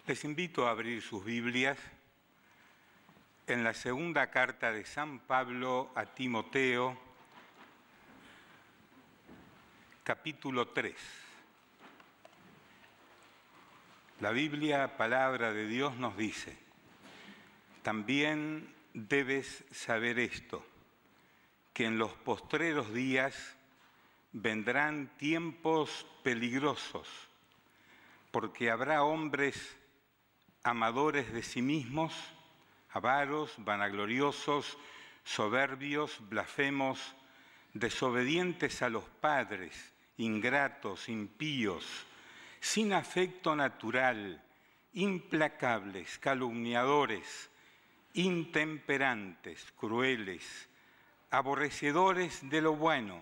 Les invito a abrir sus Biblias en la segunda carta de San Pablo a Timoteo, capítulo 3. La Biblia, palabra de Dios, nos dice: también debes saber esto, que en los postreros días vendrán tiempos peligrosos, porque habrá hombres amadores de sí mismos, avaros, vanagloriosos, soberbios, blasfemos, desobedientes a los padres, ingratos, impíos, sin afecto natural, implacables, calumniadores, intemperantes, crueles, aborrecedores de lo bueno,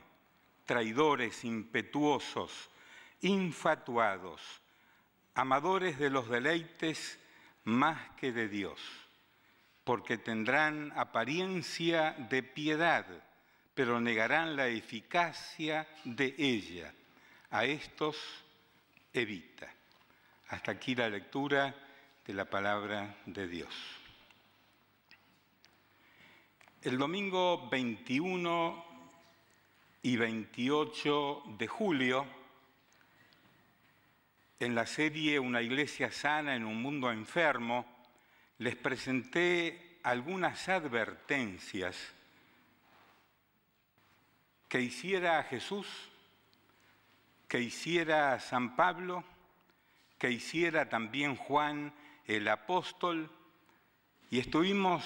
traidores, impetuosos, infatuados, amadores de los deleites más que de Dios, porque tendrán apariencia de piedad, pero negarán la eficacia de ella. A estos evita. Hasta aquí la lectura de la palabra de Dios. El domingo 21 y 28 de julio, en la serie Una iglesia sana en un mundo enfermo, les presenté algunas advertencias que hiciera Jesús, que hiciera San Pablo, que hiciera también Juan el apóstol, y estuvimos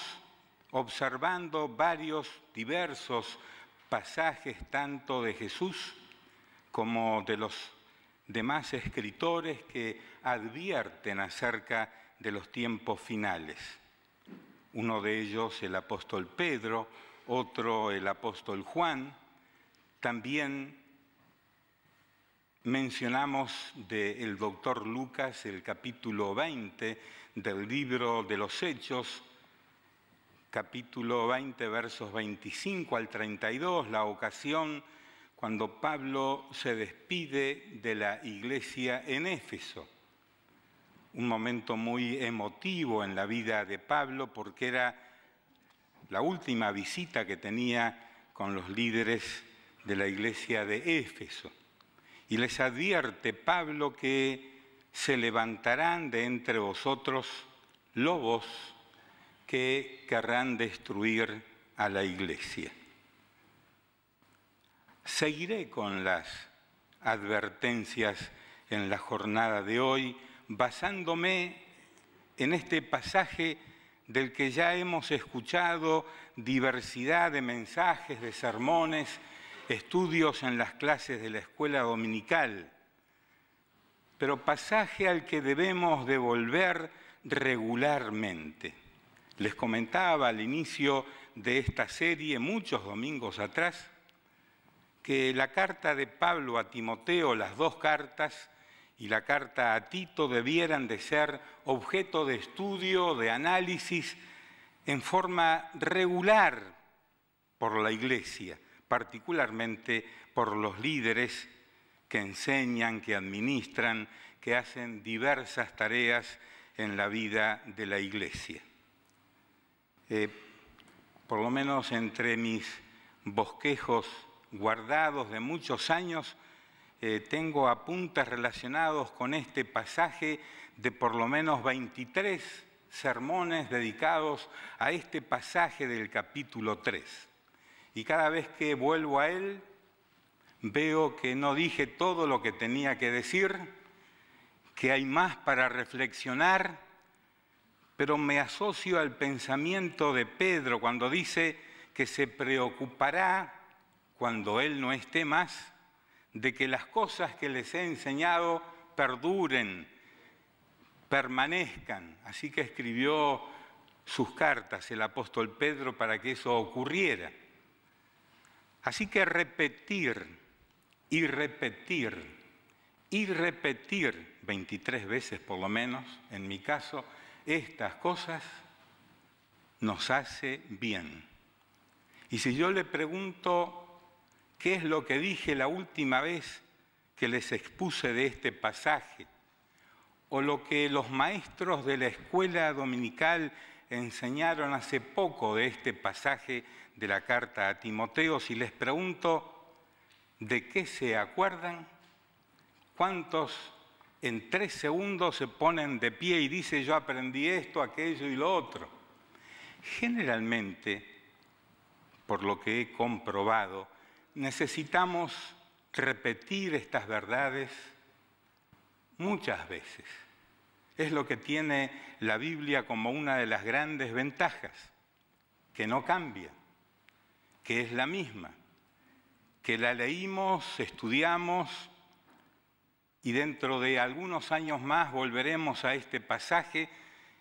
observando varios diversos pasajes tanto de Jesús como de los demás escritores que advierten acerca de los tiempos finales. Uno de ellos el apóstol Pedro, otro el apóstol Juan. También mencionamos del doctor Lucas el capítulo 20 del libro de los Hechos, capítulo 20, versos 25 al 32, la ocasión cuando Pablo se despide de la iglesia en Éfeso. Un momento muy emotivo en la vida de Pablo porque era la última visita que tenía con los líderes de la iglesia de Éfeso. Y les advierte Pablo que se levantarán de entre vosotros lobos que querrán destruir a la iglesia. Seguiré con las advertencias en la jornada de hoy, basándome en este pasaje del que ya hemos escuchado diversidad de mensajes, de sermones, estudios en las clases de la escuela dominical, pero pasaje al que debemos de volver regularmente. Les comentaba al inicio de esta serie, muchos domingos atrás, que la carta de Pablo a Timoteo, las dos cartas, y la carta a Tito debieran de ser objeto de estudio, de análisis, en forma regular por la Iglesia, particularmente por los líderes que enseñan, que administran, que hacen diversas tareas en la vida de la Iglesia. Por lo menos entre mis bosquejos guardados de muchos años, tengo apuntes relacionados con este pasaje de por lo menos 23 sermones dedicados a este pasaje del capítulo 3. Y cada vez que vuelvo a él, veo que no dije todo lo que tenía que decir, que hay más para reflexionar, pero me asocio al pensamiento de Pedro cuando dice que se preocupará, cuando él no esté más, de que las cosas que les he enseñado perduren, permanezcan. Así que escribió sus cartas el apóstol Pedro para que eso ocurriera. Así que repetir y repetir y repetir 23 veces por lo menos, en mi caso, estas cosas nos hace bien. Y si yo le pregunto ¿qué es lo que dije la última vez que les expuse de este pasaje? o lo que los maestros de la escuela dominical enseñaron hace poco de este pasaje de la carta a Timoteo, si les pregunto de qué se acuerdan, ¿cuántos en 3 segundos se ponen de pie y dicen yo aprendí esto, aquello y lo otro? Generalmente, por lo que he comprobado, necesitamos repetir estas verdades muchas veces. Es lo que tiene la Biblia como una de las grandes ventajas, que no cambia, que es la misma, que la leímos, estudiamos y dentro de algunos años más volveremos a este pasaje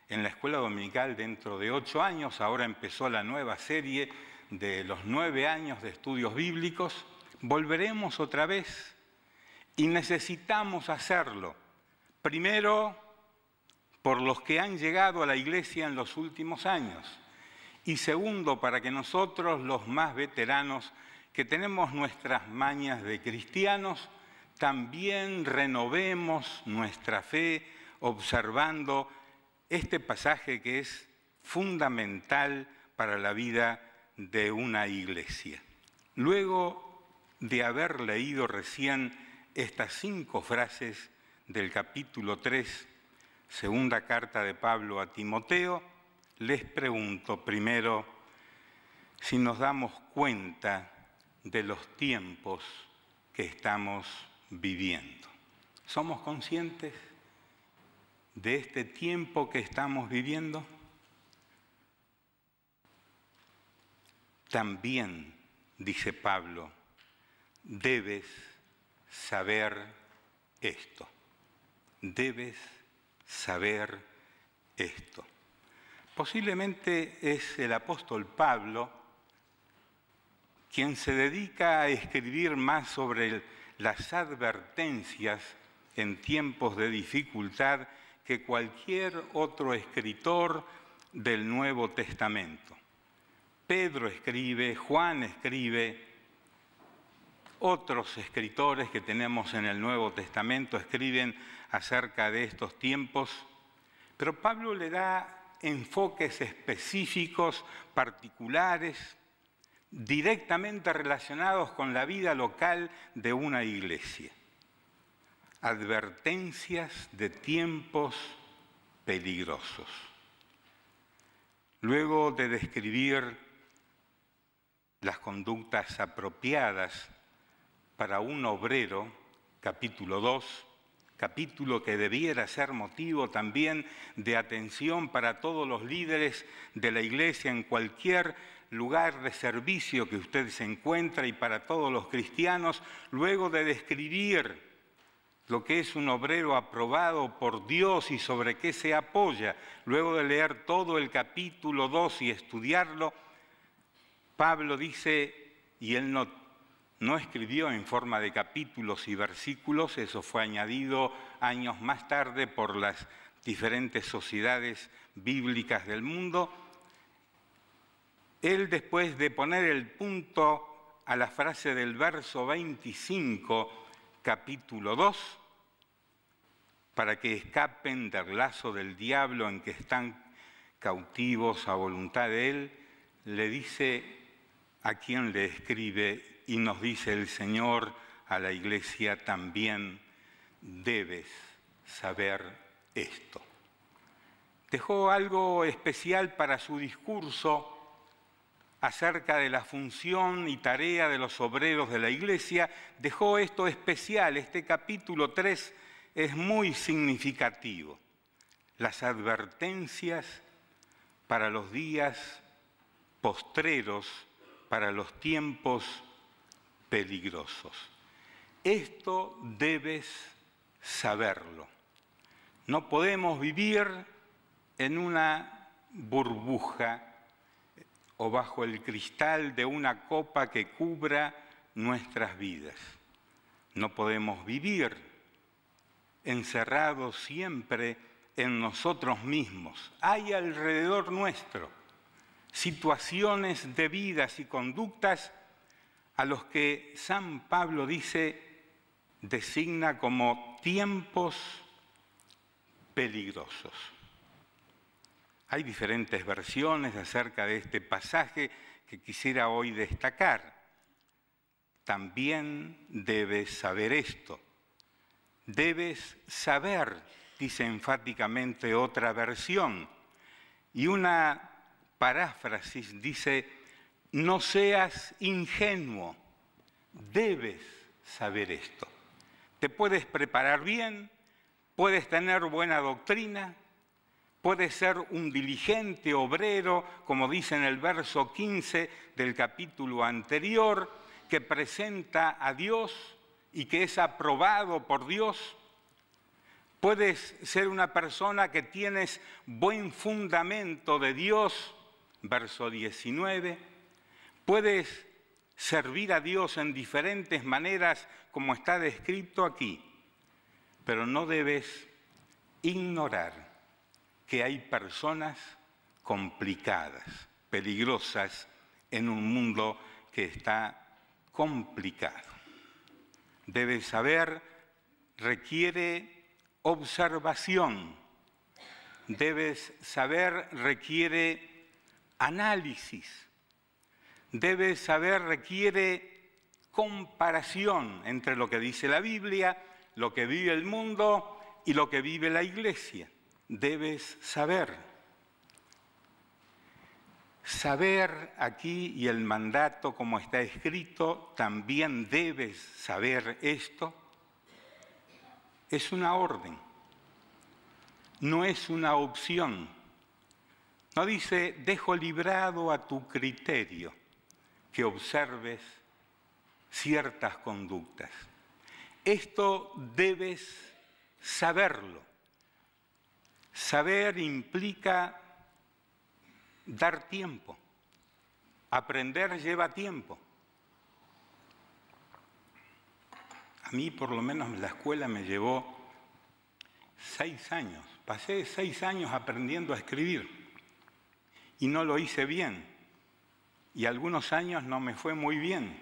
en la escuela dominical dentro de 8 años. Ahora empezó la nueva serie de los 9 años de estudios bíblicos. Volveremos otra vez y necesitamos hacerlo. Primero, por los que han llegado a la iglesia en los últimos años. Y segundo, para que nosotros, los más veteranos, que tenemos nuestras mañas de cristianos, también renovemos nuestra fe observando este pasaje que es fundamental para la vida de una iglesia. Luego de haber leído recién estas 5 frases del capítulo 3, segunda carta de Pablo a Timoteo, les pregunto primero si nos damos cuenta de los tiempos que estamos viviendo. ¿Somos conscientes de este tiempo que estamos viviendo? También, dice Pablo, debes saber esto. Debes saber esto. Posiblemente es el apóstol Pablo quien se dedica a escribir más sobre las advertencias en tiempos de dificultad que cualquier otro escritor del Nuevo Testamento. Pedro escribe, Juan escribe, otros escritores que tenemos en el Nuevo Testamento escriben acerca de estos tiempos, pero Pablo le da enfoques específicos, particulares, directamente relacionados con la vida local de una iglesia. Advertencias de tiempos peligrosos. Luego de describir las conductas apropiadas para un obrero, capítulo 2, capítulo que debiera ser motivo también de atención para todos los líderes de la iglesia en cualquier lugar de servicio que usted se encuentre y para todos los cristianos, luego de describir lo que es un obrero aprobado por Dios y sobre qué se apoya, luego de leer todo el capítulo 2 y estudiarlo, Pablo dice, y él no escribió en forma de capítulos y versículos, eso fue añadido años más tarde por las diferentes sociedades bíblicas del mundo. Él, después de poner el punto a la frase del verso 25, capítulo 2, para que escapen del lazo del diablo en que están cautivos a voluntad de él, le dice a quien le escribe, y nos dice el Señor a la iglesia también, debes saber esto. Dejó algo especial para su discurso acerca de la función y tarea de los obreros de la iglesia, dejó esto especial. Este capítulo 3 es muy significativo. Las advertencias para los días postreros, para los tiempos peligrosos. Esto debes saberlo. No podemos vivir en una burbuja o bajo el cristal de una copa que cubra nuestras vidas. No podemos vivir encerrados siempre en nosotros mismos. Hay alrededor nuestro situaciones de vidas y conductas a los que San Pablo designa como tiempos peligrosos. Hay diferentes versiones acerca de este pasaje que quisiera hoy destacar. También debes saber esto. Debes saber, dice enfáticamente otra versión. Y una paráfrasis dice, no seas ingenuo, debes saber esto. Te puedes preparar bien, puedes tener buena doctrina, puedes ser un diligente obrero, como dice en el verso 15 del capítulo anterior, que presenta a Dios y que es aprobado por Dios. Puedes ser una persona que tienes buen fundamento de Dios, verso 19. Puedes servir a Dios en diferentes maneras, como está descrito aquí, pero no debes ignorar que hay personas complicadas, peligrosas, en un mundo que está complicado. Debes saber, requiere observación. Debes saber, requiere análisis. Debes saber, requiere comparación entre lo que dice la Biblia, lo que vive el mundo y lo que vive la Iglesia. Debes saber. Saber aquí, y el mandato como está escrito, también debes saber esto, es una orden, no es una opción. No dice, dejo librado a tu criterio que observes ciertas conductas. Esto debes saberlo. Saber implica dar tiempo. Aprender lleva tiempo. A mí, por lo menos, la escuela me llevó 6 años. Pasé 6 años aprendiendo a escribir y no lo hice bien. Y algunos años no me fue muy bien.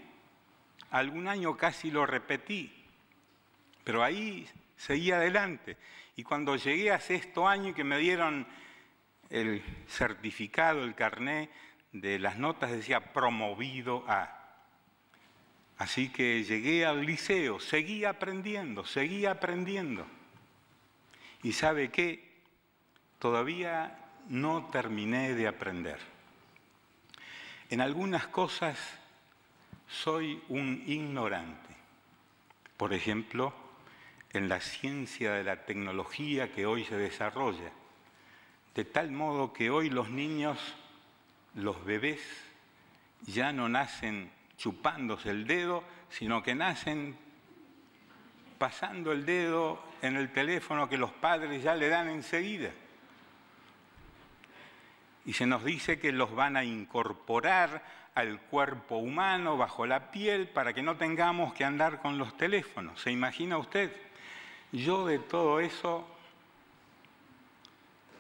Algún año casi lo repetí, pero ahí seguí adelante. Y cuando llegué a 6º año y que me dieron el certificado, el carné de las notas, decía promovido a. Así que llegué al liceo, seguí aprendiendo. Y ¿sabe qué? Todavía no terminé de aprender. En algunas cosas soy un ignorante. Por ejemplo, en la ciencia de la tecnología que hoy se desarrolla. De tal modo que hoy los niños, los bebés, ya no nacen chupándose el dedo, sino que nacen pasando el dedo en el teléfono que los padres ya le dan enseguida. Y se nos dice que los van a incorporar al cuerpo humano bajo la piel para que no tengamos que andar con los teléfonos. ¿Se imagina usted? Yo de todo eso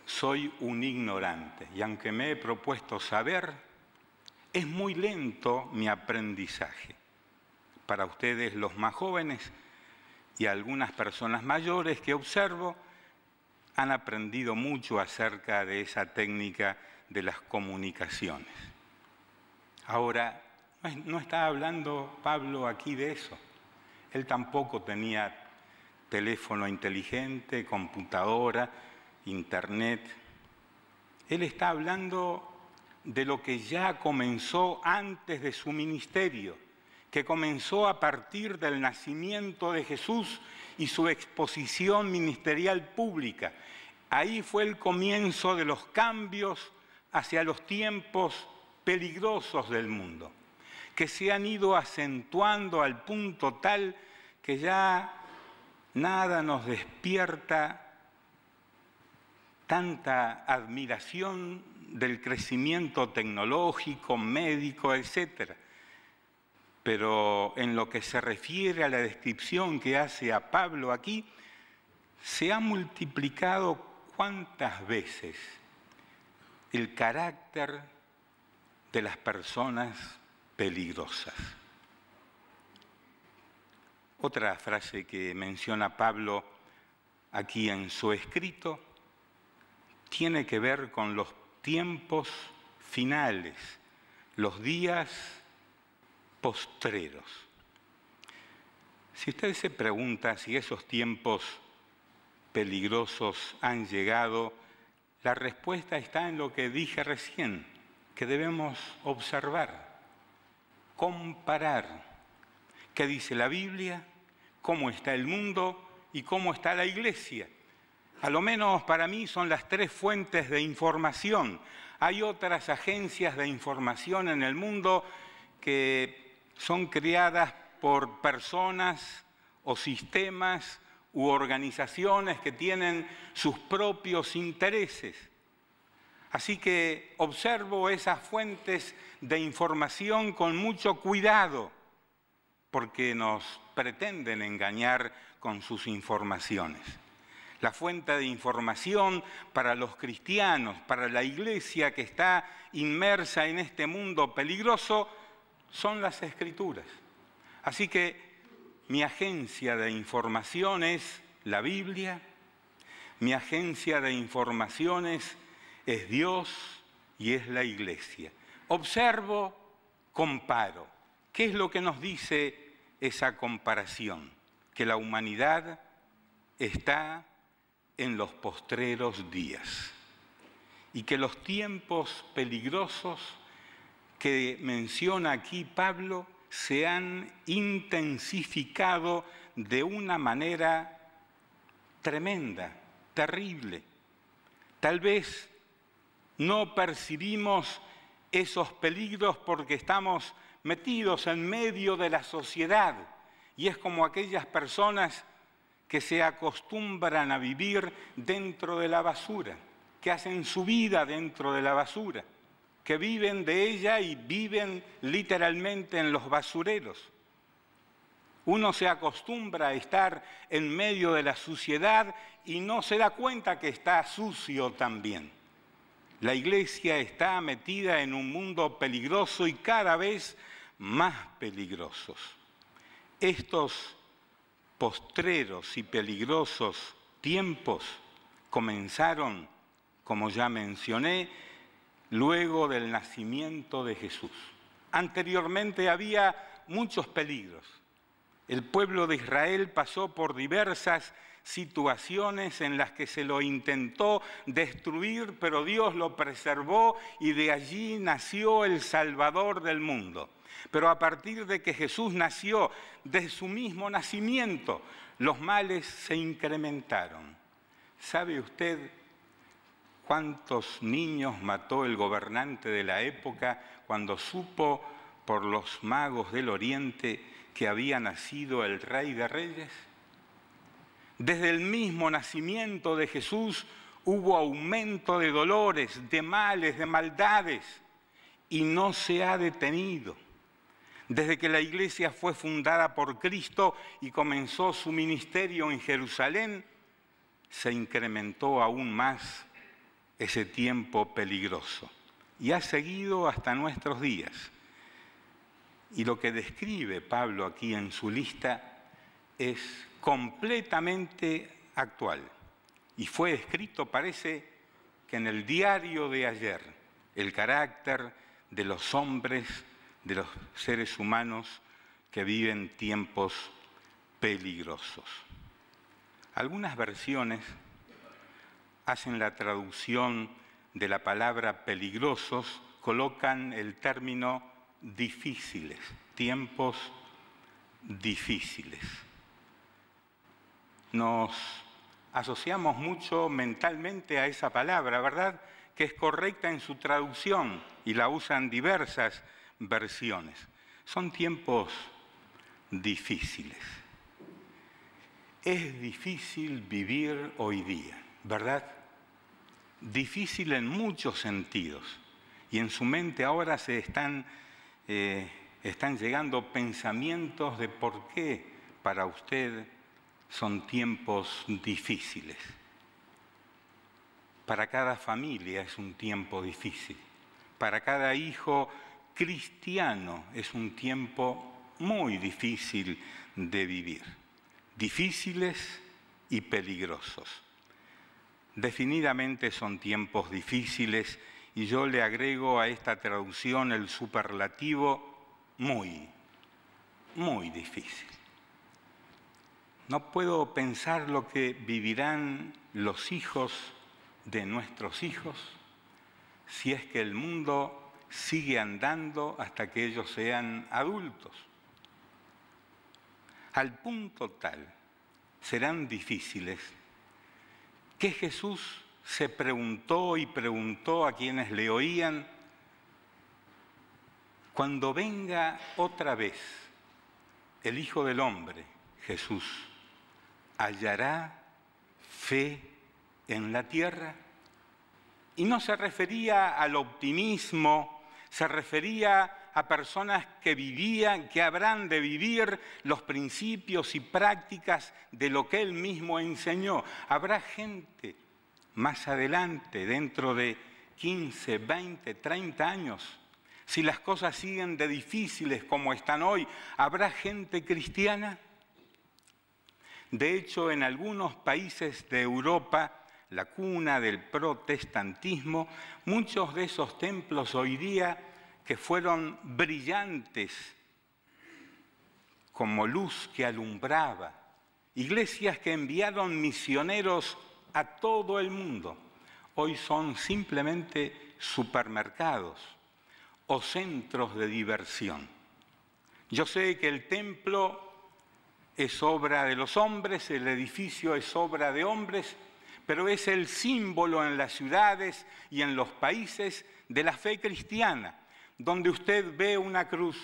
soy un ignorante y aunque me he propuesto saber, es muy lento mi aprendizaje. Para ustedes los más jóvenes y algunas personas mayores que observo han aprendido mucho acerca de esa técnica de las comunicaciones. Ahora, no está hablando Pablo aquí de eso. Él tampoco tenía teléfono inteligente, computadora, internet. Él está hablando de lo que ya comenzó antes de su ministerio, que comenzó a partir del nacimiento de Jesús y su exposición ministerial pública. Ahí fue el comienzo de los cambios hacia los tiempos peligrosos del mundo, que se han ido acentuando al punto tal que ya nada nos despierta tanta admiración del crecimiento tecnológico, médico, etc. Pero en lo que se refiere a la descripción que hace a Pablo aquí, se ha multiplicado cuántas veces el carácter de las personas peligrosas. Otra frase que menciona Pablo aquí en su escrito tiene que ver con los tiempos finales, los días postreros. Si usted se pregunta si esos tiempos peligrosos han llegado, la respuesta está en lo que dije recién, que debemos observar, comparar. ¿Qué dice la Biblia? ¿Cómo está el mundo? ¿Y cómo está la Iglesia? A lo menos para mí son las tres fuentes de información. Hay otras agencias de información en el mundo que son creadas por personas o sistemas u organizaciones que tienen sus propios intereses. Así que observo esas fuentes de información con mucho cuidado, porque nos pretenden engañar con sus informaciones. La fuente de información para los cristianos, para la Iglesia que está inmersa en este mundo peligroso, son las Escrituras. Así que mi agencia de información es la Biblia, mi agencia de informaciones es Dios y es la Iglesia. Observo, comparo. ¿Qué es lo que nos dice esa comparación? Que la humanidad está en los postreros días y que los tiempos peligrosos que menciona aquí Pablo se han intensificado de una manera tremenda, terrible. Tal vez no percibimos esos peligros porque estamos metidos en medio de la sociedad y es como aquellas personas que se acostumbran a vivir dentro de la basura, que hacen su vida dentro de la basura, que viven de ella y viven literalmente en los basureros. Uno se acostumbra a estar en medio de la suciedad y no se da cuenta que está sucio también. La Iglesia está metida en un mundo peligroso y cada vez más peligrosos. Estos postreros y peligrosos tiempos comenzaron, como ya mencioné, luego del nacimiento de Jesús. Anteriormente había muchos peligros. El pueblo de Israel pasó por diversas situaciones en las que se lo intentó destruir, pero Dios lo preservó y de allí nació el Salvador del mundo. Pero a partir de que Jesús nació, de su mismo nacimiento, los males se incrementaron. ¿Sabe usted cuántos niños mató el gobernante de la época cuando supo por los magos del Oriente que había nacido el Rey de Reyes? Desde el mismo nacimiento de Jesús hubo aumento de dolores, de males, de maldades, y no se ha detenido. Desde que la Iglesia fue fundada por Cristo y comenzó su ministerio en Jerusalén, se incrementó aún más ese tiempo peligroso y ha seguido hasta nuestros días. Y lo que describe Pablo aquí en su lista es completamente actual y fue escrito, parece que en el diario de ayer, el carácter de los hombres, de los seres humanos que viven tiempos peligrosos. Algunas versiones hacen la traducción de la palabra peligrosos, colocan el término difíciles, tiempos difíciles. Nos asociamos mucho mentalmente a esa palabra, ¿verdad? Que es correcta en su traducción y la usan diversas versiones. Son tiempos difíciles. Es difícil vivir hoy día, ¿verdad? Difícil en muchos sentidos. Y en su mente ahora se están llegando pensamientos de por qué para usted son tiempos difíciles. Para cada familia es un tiempo difícil. Para cada hijo cristiano es un tiempo muy difícil de vivir. Difíciles y peligrosos. Definidamente son tiempos difíciles y yo le agrego a esta traducción el superlativo muy, muy difícil. No puedo pensar lo que vivirán los hijos de nuestros hijos si es que el mundo sigue andando hasta que ellos sean adultos. Al punto tal serán difíciles que Jesús se preguntó y preguntó a quienes le oían: cuando venga otra vez el Hijo del Hombre, Jesús, ¿hallará fe en la tierra? Y no se refería al optimismo, se refería a personas que vivían, que habrán de vivir los principios y prácticas de lo que él mismo enseñó. Habrá gente más adelante, dentro de 15, 20, 30 años, si las cosas siguen de difíciles como están hoy, ¿habrá gente cristiana? De hecho, en algunos países de Europa, la cuna del protestantismo, muchos de esos templos hoy día que fueron brillantes como luz que alumbraba, iglesias que enviaron misioneros a todo el mundo, hoy son simplemente supermercados o centros de diversión. Yo sé que el templo es obra de los hombres, el edificio es obra de hombres, pero es el símbolo en las ciudades y en los países de la fe cristiana, donde usted ve una cruz,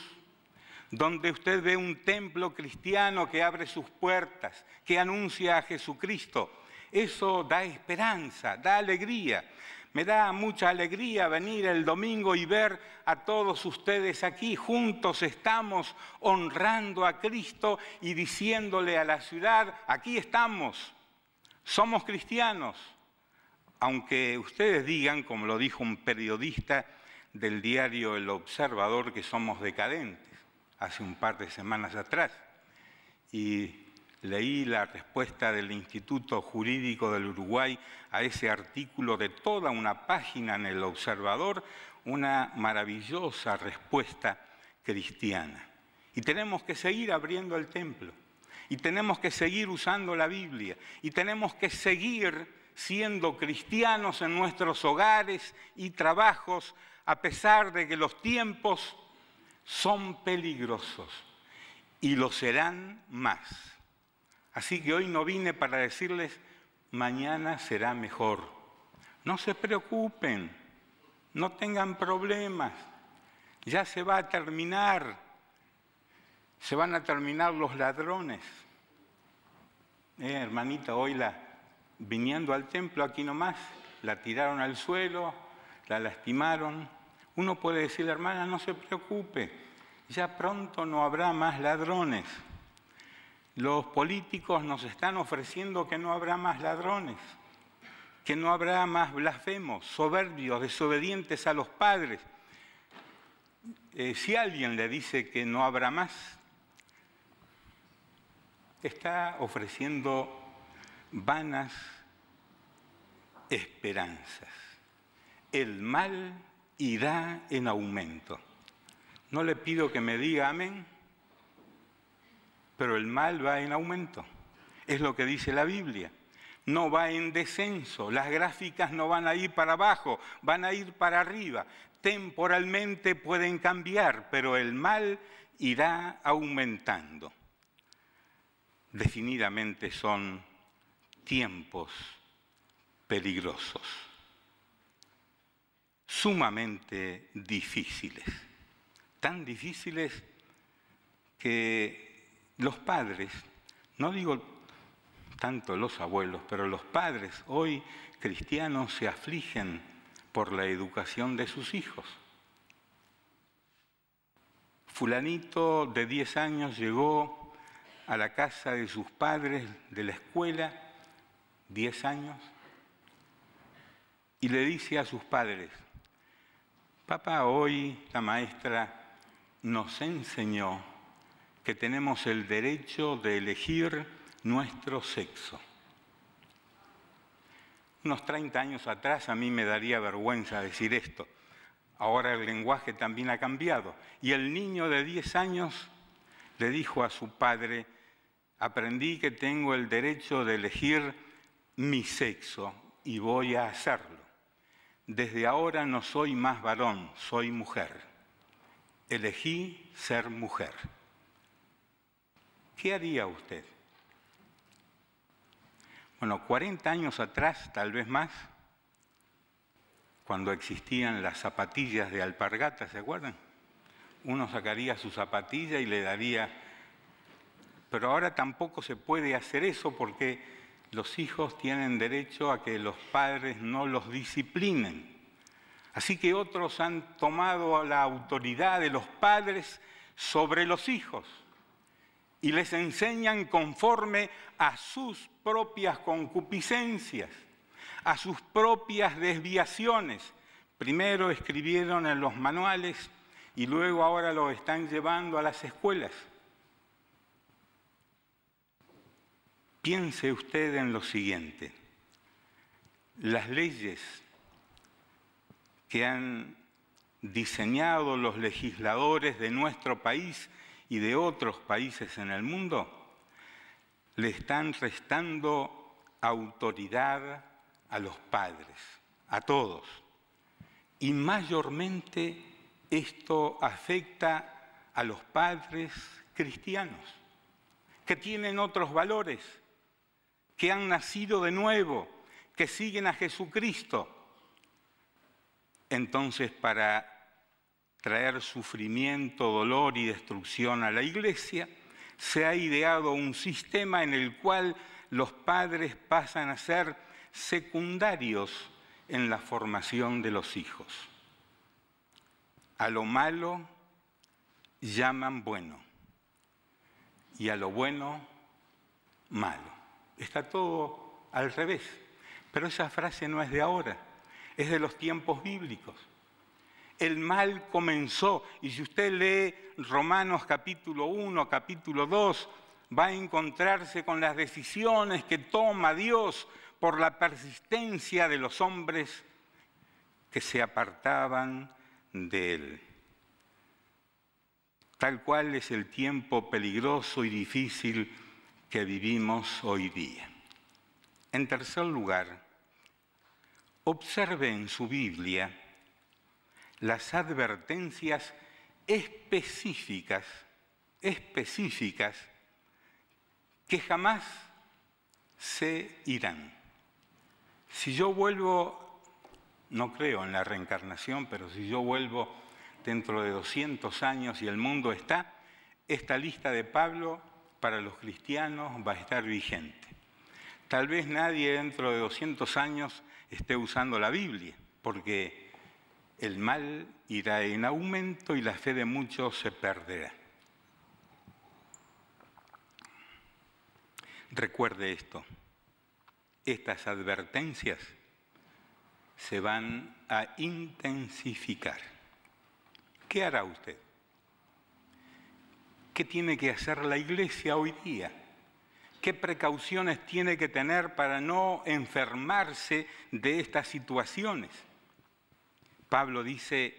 donde usted ve un templo cristiano que abre sus puertas, que anuncia a Jesucristo. Eso da esperanza, da alegría. Me da mucha alegría venir el domingo y ver a todos ustedes aquí. Juntos estamos honrando a Cristo y diciéndole a la ciudad: aquí estamos, somos cristianos. Aunque ustedes digan, como lo dijo un periodista del diario El Observador, que somos decadentes, hace un par de semanas atrás, y leí la respuesta del Instituto Jurídico del Uruguay a ese artículo de toda una página en El Observador, una maravillosa respuesta cristiana. Y tenemos que seguir abriendo el templo, y tenemos que seguir usando la Biblia, y tenemos que seguir siendo cristianos en nuestros hogares y trabajos, a pesar de que los tiempos son peligrosos, y lo serán más. Así que hoy no vine para decirles: mañana será mejor. No se preocupen, no tengan problemas, ya se va a terminar, se van a terminar los ladrones. Hermanita, hoy viniendo al templo aquí nomás, la tiraron al suelo, la lastimaron. Uno puede decirle: hermana, no se preocupe, ya pronto no habrá más ladrones. Los políticos nos están ofreciendo que no habrá más ladrones, que no habrá más blasfemos, soberbios, desobedientes a los padres. Si alguien le dice que no habrá más, está ofreciendo vanas esperanzas. El mal irá en aumento. No le pido que me diga amén, pero el mal va en aumento. Es lo que dice la Biblia. No va en descenso, las gráficas no van a ir para abajo, van a ir para arriba. Temporalmente pueden cambiar, pero el mal irá aumentando. Definidamente son tiempos peligrosos, sumamente difíciles, tan difíciles que los padres, no digo tanto los abuelos, pero los padres hoy cristianos se afligen por la educación de sus hijos. Fulanito de 10 años llegó a la casa de sus padres de la escuela, 10 años, y le dice a sus padres: papá, hoy la maestra nos enseñó que tenemos el derecho de elegir nuestro sexo. Unos 30 años atrás a mí me daría vergüenza decir esto. Ahora el lenguaje también ha cambiado. Y el niño de 10 años le dijo a su padre: aprendí que tengo el derecho de elegir mi sexo y voy a hacerlo. Desde ahora no soy más varón, soy mujer. Elegí ser mujer. ¿Qué haría usted? Bueno, 40 años atrás, tal vez más, cuando existían las zapatillas de alpargata, ¿se acuerdan? Uno sacaría su zapatilla y le daría... Pero ahora tampoco se puede hacer eso porque los hijos tienen derecho a que los padres no los disciplinen. Así que otros han tomado la autoridad de los padres sobre los hijos y les enseñan conforme a sus propias concupiscencias, a sus propias desviaciones. Primero escribieron en los manuales y luego ahora lo están llevando a las escuelas. Piense usted en lo siguiente: las leyes que han diseñado los legisladores de nuestro país y de otros países en el mundo le están restando autoridad a los padres, a todos. Y mayormente esto afecta a los padres cristianos, que tienen otros valores, que han nacido de nuevo, que siguen a Jesucristo. Entonces, para traer sufrimiento, dolor y destrucción a la Iglesia, se ha ideado un sistema en el cual los padres pasan a ser secundarios en la formación de los hijos. A lo malo llaman bueno y a lo bueno malo. Está todo al revés, pero esa frase no es de ahora, es de los tiempos bíblicos. El mal comenzó, y si usted lee Romanos capítulo 1, capítulo 2, va a encontrarse con las decisiones que toma Dios por la persistencia de los hombres que se apartaban de Él. Tal cual es el tiempo peligroso y difícil que vivimos hoy día. En tercer lugar, observe en su Biblia las advertencias específicas que jamás se irán. Si yo vuelvo, no creo en la reencarnación, pero si yo vuelvo dentro de 200 años y el mundo está, esta lista de Pablo para los cristianos va a estar vigente. Tal vez nadie dentro de 200 años esté usando la Biblia, porque el mal irá en aumento y la fe de muchos se perderá. Recuerde esto, estas advertencias se van a intensificar. ¿Qué hará usted? ¿Qué tiene que hacer la Iglesia hoy día? ¿Qué precauciones tiene que tener para no enfermarse de estas situaciones? Pablo dice,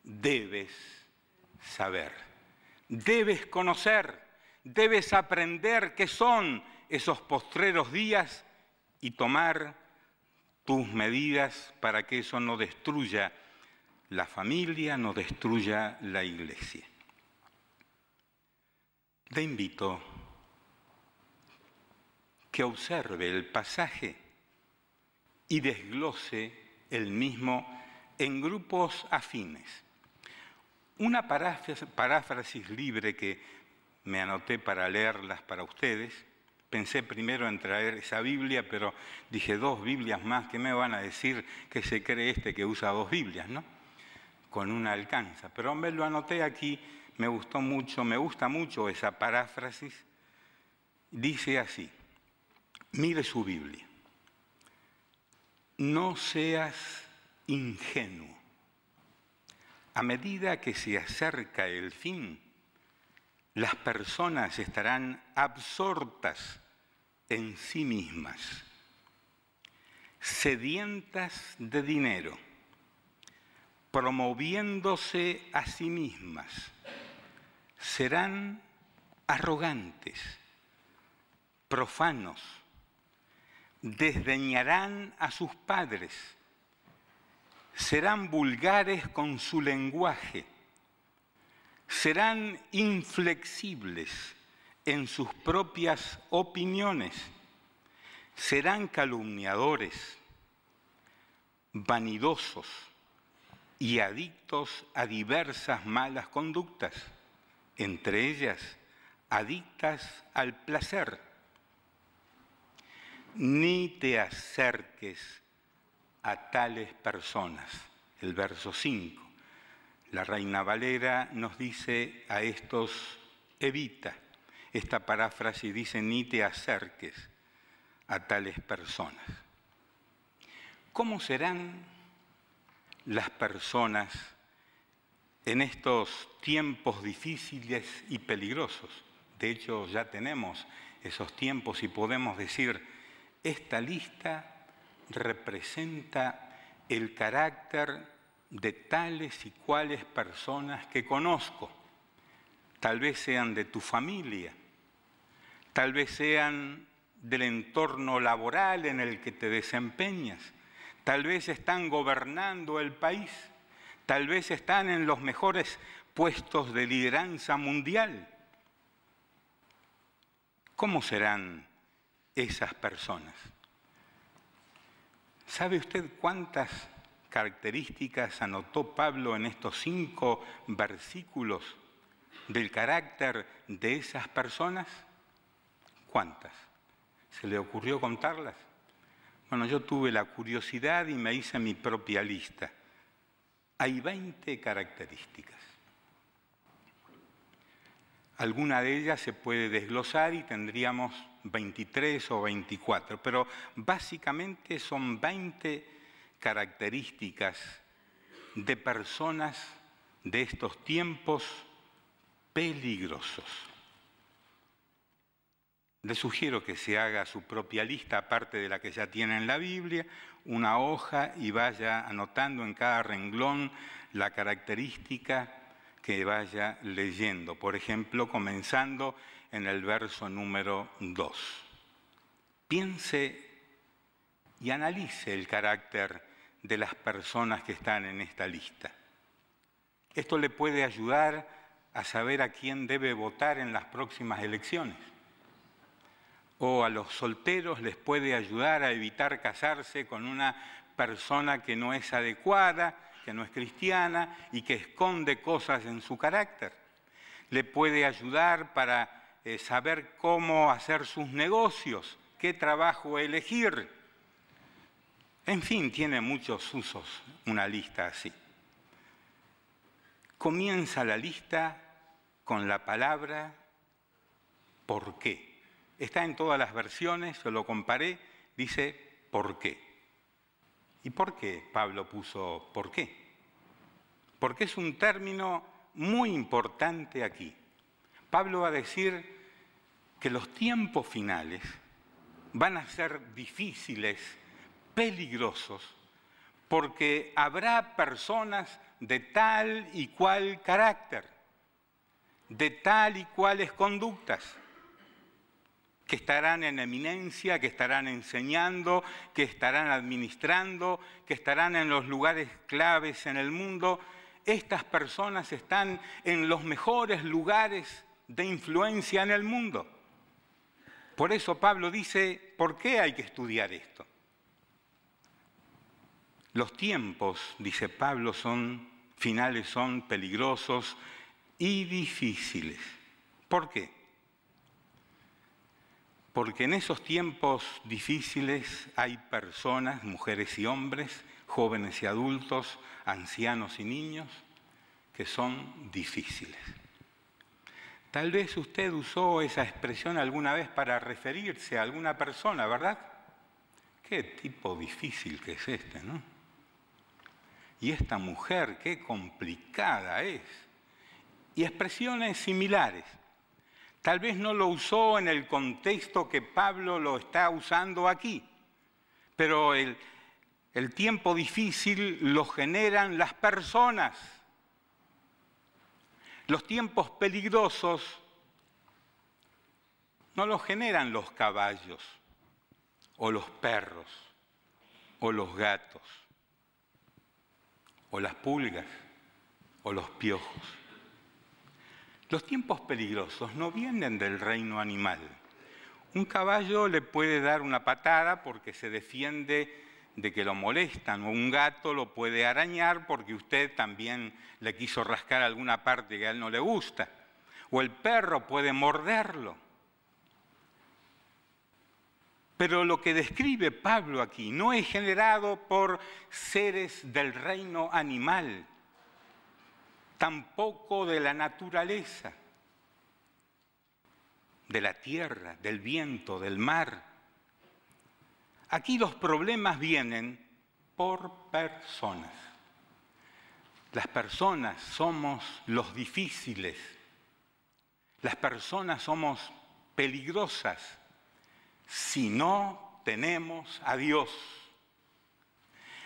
debes saber, debes conocer, debes aprender qué son esos postreros días y tomar tus medidas para que eso no destruya la familia, no destruya la Iglesia. Le invito que observe el pasaje y desglose el mismo en grupos afines. Una paráfrasis libre que me anoté para leerlas para ustedes. Pensé primero en traer esa Biblia, pero dije 2 Biblias más, ¿qué me van a decir que se cree este que usa 2 Biblias, no? Con una alcanza. Pero me lo anoté aquí, me gusta mucho esa paráfrasis. Dice así, mire su Biblia. No seas ingenuo. A medida que se acerca el fin, las personas estarán absortas en sí mismas. sedientas de dinero, promoviéndose a sí mismas. Serán arrogantes, profanos, desdeñarán a sus padres, serán vulgares con su lenguaje, serán inflexibles en sus propias opiniones, serán calumniadores, vanidosos y adictos a diversas malas conductas, entre ellas adictas al placer. Ni te acerques a tales personas. El verso 5. La Reina Valera nos dice a estos evita. Esta paráfrasis dice ni te acerques a tales personas. ¿Cómo serán las personas en estos tiempos difíciles y peligrosos? De hecho, ya tenemos esos tiempos y podemos decir, esta lista representa el carácter de tales y cuales personas que conozco. Tal vez sean de tu familia, tal vez sean del entorno laboral en el que te desempeñas, tal vez están gobernando el país, tal vez están en los mejores puestos de lideranza mundial. ¿Cómo serán esas personas? ¿Sabe usted cuántas características anotó Pablo en estos 5 versículos del carácter de esas personas? ¿Cuántas? ¿Se le ocurrió contarlas? Bueno, yo tuve la curiosidad y me hice mi propia lista. Hay 20 características. Alguna de ellas se puede desglosar y tendríamos 23 o 24, pero básicamente son 20 características de personas de estos tiempos peligrosos. Le sugiero que se haga su propia lista, aparte de la que ya tiene en la Biblia, una hoja y vaya anotando en cada renglón la característica que vaya leyendo. Por ejemplo, comenzando en el verso número 2. Piense y analice el carácter de las personas que están en esta lista. Esto le puede ayudar a saber a quién debe votar en las próximas elecciones. O a los solteros les puede ayudar a evitar casarse con una persona que no es adecuada, que no es cristiana y que esconde cosas en su carácter. Le puede ayudar para saber cómo hacer sus negocios, qué trabajo elegir. En fin, tiene muchos usos una lista así. Comienza la lista con la palabra ¿por qué? Está en todas las versiones, yo lo comparé, dice ¿por qué? ¿Y por qué Pablo puso por qué? Porque es un término muy importante aquí. Pablo va a decir que los tiempos finales van a ser difíciles, peligrosos, porque habrá personas de tal y cual carácter, de tal y cuales conductas, que estarán en eminencia, que estarán enseñando, que estarán administrando, que estarán en los lugares claves en el mundo. Estas personas están en los mejores lugares de influencia en el mundo. Por eso Pablo dice, ¿por qué hay que estudiar esto? Los tiempos, dice Pablo, finales son peligrosos y difíciles. ¿Por qué? Porque en esos tiempos difíciles hay personas, mujeres y hombres, jóvenes y adultos, ancianos y niños, que son difíciles. Tal vez usted usó esa expresión alguna vez para referirse a alguna persona, ¿verdad? Qué tipo difícil que es este, ¿no? Y esta mujer, qué complicada es. Y expresiones similares. Tal vez no lo usó en el contexto que Pablo lo está usando aquí, pero el tiempo difícil lo generan las personas. Los tiempos peligrosos no los generan los caballos, o los perros, o los gatos, o las pulgas, o los piojos. Los tiempos peligrosos no vienen del reino animal. Un caballo le puede dar una patada porque se defiende de que lo molestan, o un gato lo puede arañar porque usted también le quiso rascar alguna parte que a él no le gusta, o el perro puede morderlo. Pero lo que describe Pablo aquí no es generado por seres del reino animal, tampoco de la naturaleza, de la tierra, del viento, del mar. Aquí los problemas vienen por personas. Las personas somos los difíciles. Las personas somos peligrosas si no tenemos a Dios.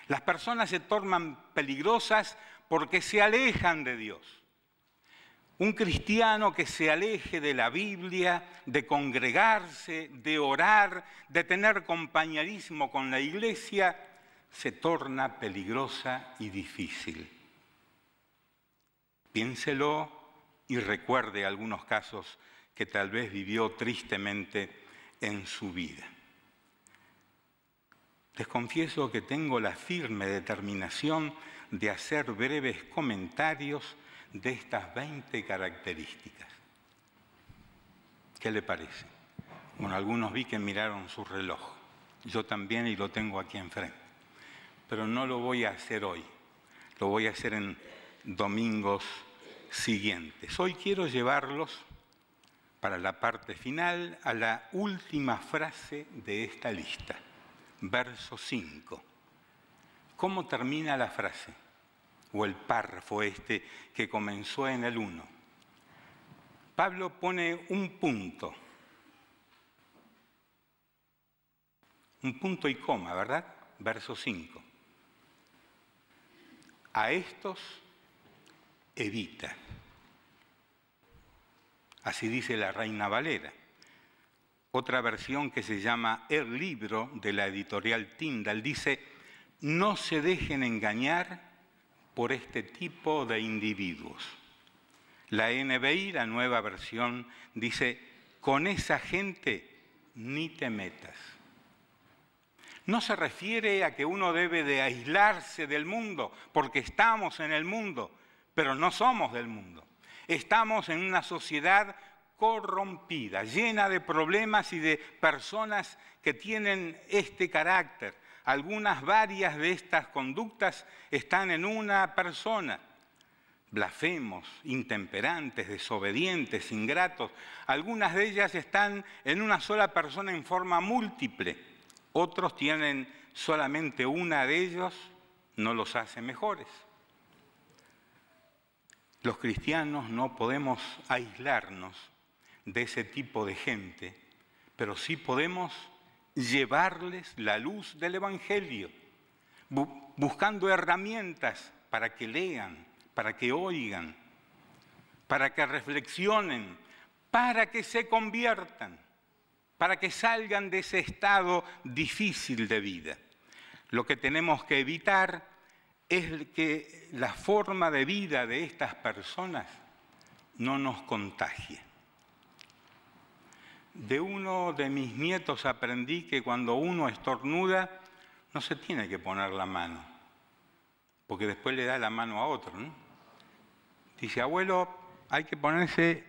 Las personas se tornan peligrosas porque se alejan de Dios. Un cristiano que se aleje de la Biblia, de congregarse, de orar, de tener compañerismo con la iglesia, se torna peligrosa y difícil. Piénselo y recuerde algunos casos que tal vez vivió tristemente en su vida. Les confieso que tengo la firme determinación de hacer breves comentarios de estas 20 características. ¿Qué le parece? Bueno, algunos vi que miraron su reloj. Yo también, y lo tengo aquí enfrente. Pero no lo voy a hacer hoy. Lo voy a hacer en domingos siguientes. Hoy quiero llevarlos, para la parte final, a la última frase de esta lista. Verso 5. ¿Cómo termina la frase? O el párrafo este que comenzó en el 1. Pablo pone un punto y coma, ¿verdad? Verso 5. A estos evita. Así dice la Reina Valera. Otra versión que se llama El Libro, de la editorial Tyndale, dice: no se dejen engañar por este tipo de individuos. La NBI, la nueva versión, dice: con esa gente ni te metas. No se refiere a que uno debe de aislarse del mundo, porque estamos en el mundo, pero no somos del mundo. Estamos en una sociedad corrompida, llena de problemas y de personas que tienen este carácter. Varias de estas conductas están en una persona. Blasfemos, intemperantes, desobedientes, ingratos. Algunas de ellas están en una sola persona en forma múltiple. Otros tienen solamente una de ellos, no los hace mejores. Los cristianos no podemos aislarnos de ese tipo de gente, pero sí podemos llevarles la luz del Evangelio, buscando herramientas para que lean, para que oigan, para que reflexionen, para que se conviertan, para que salgan de ese estado difícil de vida. Lo que tenemos que evitar es que la forma de vida de estas personas no nos contagie. De uno de mis nietos aprendí que cuando uno estornuda no se tiene que poner la mano, porque después le da la mano a otro, ¿no? Dice: abuelo, hay que ponerse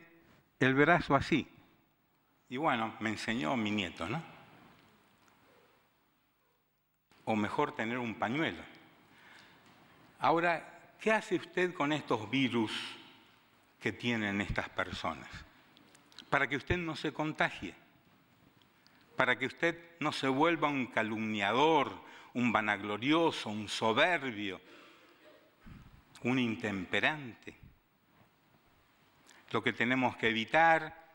el brazo así. Y bueno, me enseñó mi nieto, ¿no? O mejor, tener un pañuelo. Ahora, ¿qué hace usted con estos virus que tienen estas personas? Para que usted no se contagie, para que usted no se vuelva un calumniador, un vanaglorioso, un soberbio, un intemperante. Lo que tenemos que evitar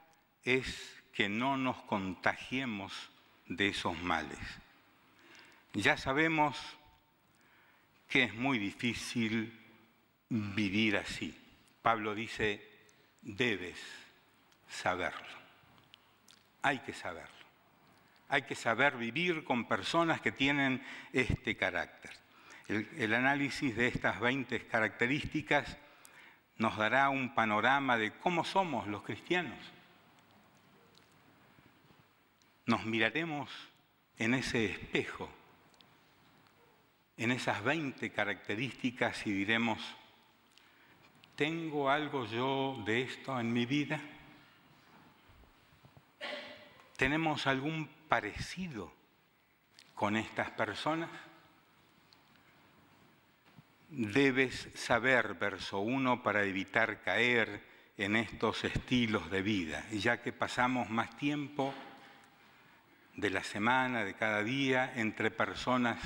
es que no nos contagiemos de esos males. Ya sabemos que es muy difícil vivir así. Pablo dice, debes saberlo. Hay que saberlo. Hay que saber vivir con personas que tienen este carácter. El análisis de estas 20 características nos dará un panorama de cómo somos los cristianos. Nos miraremos en ese espejo, en esas 20 características y diremos, ¿tengo algo yo de esto en mi vida? ¿Tenemos algún parecido con estas personas? Debes saber, verso 1, para evitar caer en estos estilos de vida, ya que pasamos más tiempo de la semana, de cada día, entre personas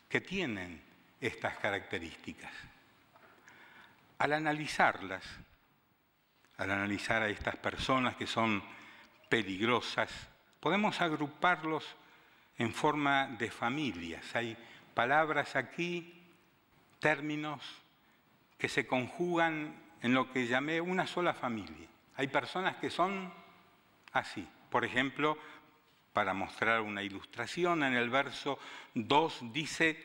que tienen estas características. Al analizarlas, al analizar a estas personas que son peligrosas, podemos agruparlos en forma de familias. Hay palabras aquí, términos que se conjugan en lo que llamé una sola familia. Hay personas que son así. Por ejemplo, para mostrar una ilustración, en el verso 2 dice,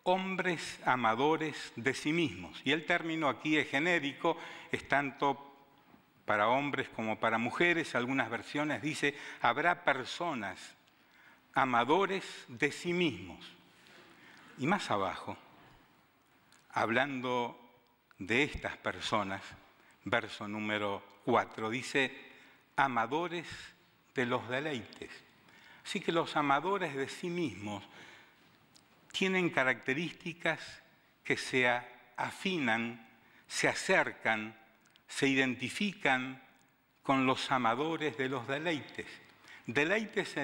hombres amadores de sí mismos. Y el término aquí es genérico, es tanto para hombres como para mujeres. Algunas versiones dice, habrá personas amadores de sí mismos. Y más abajo, hablando de estas personas, verso número 4, dice, amadores de los deleites. Así que los amadores de sí mismos tienen características que se afinan, se acercan, se identifican con los amadores de los deleites. Deleites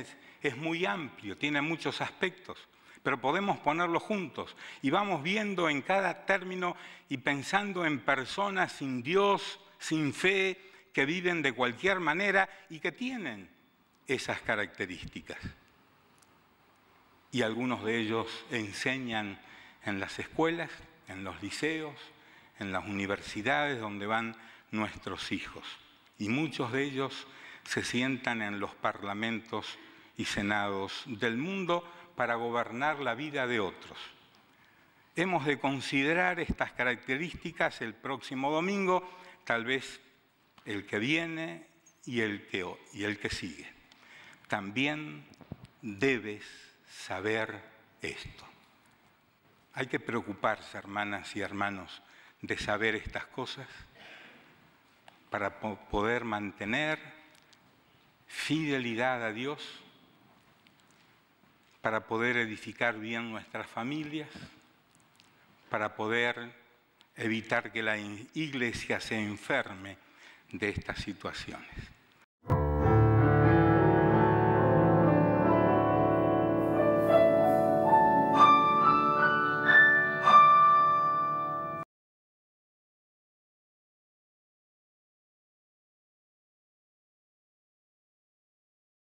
es muy amplio, tiene muchos aspectos, pero podemos ponerlos juntos y vamos viendo en cada término y pensando en personas sin Dios, sin fe, que viven de cualquier manera y que tienen esas características. Y algunos de ellos enseñan en las escuelas, en los liceos, en las universidades donde van nuestros hijos. Y muchos de ellos se sientan en los parlamentos y senados del mundo para gobernar la vida de otros. Hemos de considerar estas características el próximo domingo, tal vez el que viene y el que sigue. También debes saber esto. Hay que preocuparse, hermanas y hermanos, de saber estas cosas para poder mantener fidelidad a Dios, para poder edificar bien nuestras familias, para poder evitar que la Iglesia se enferme de estas situaciones.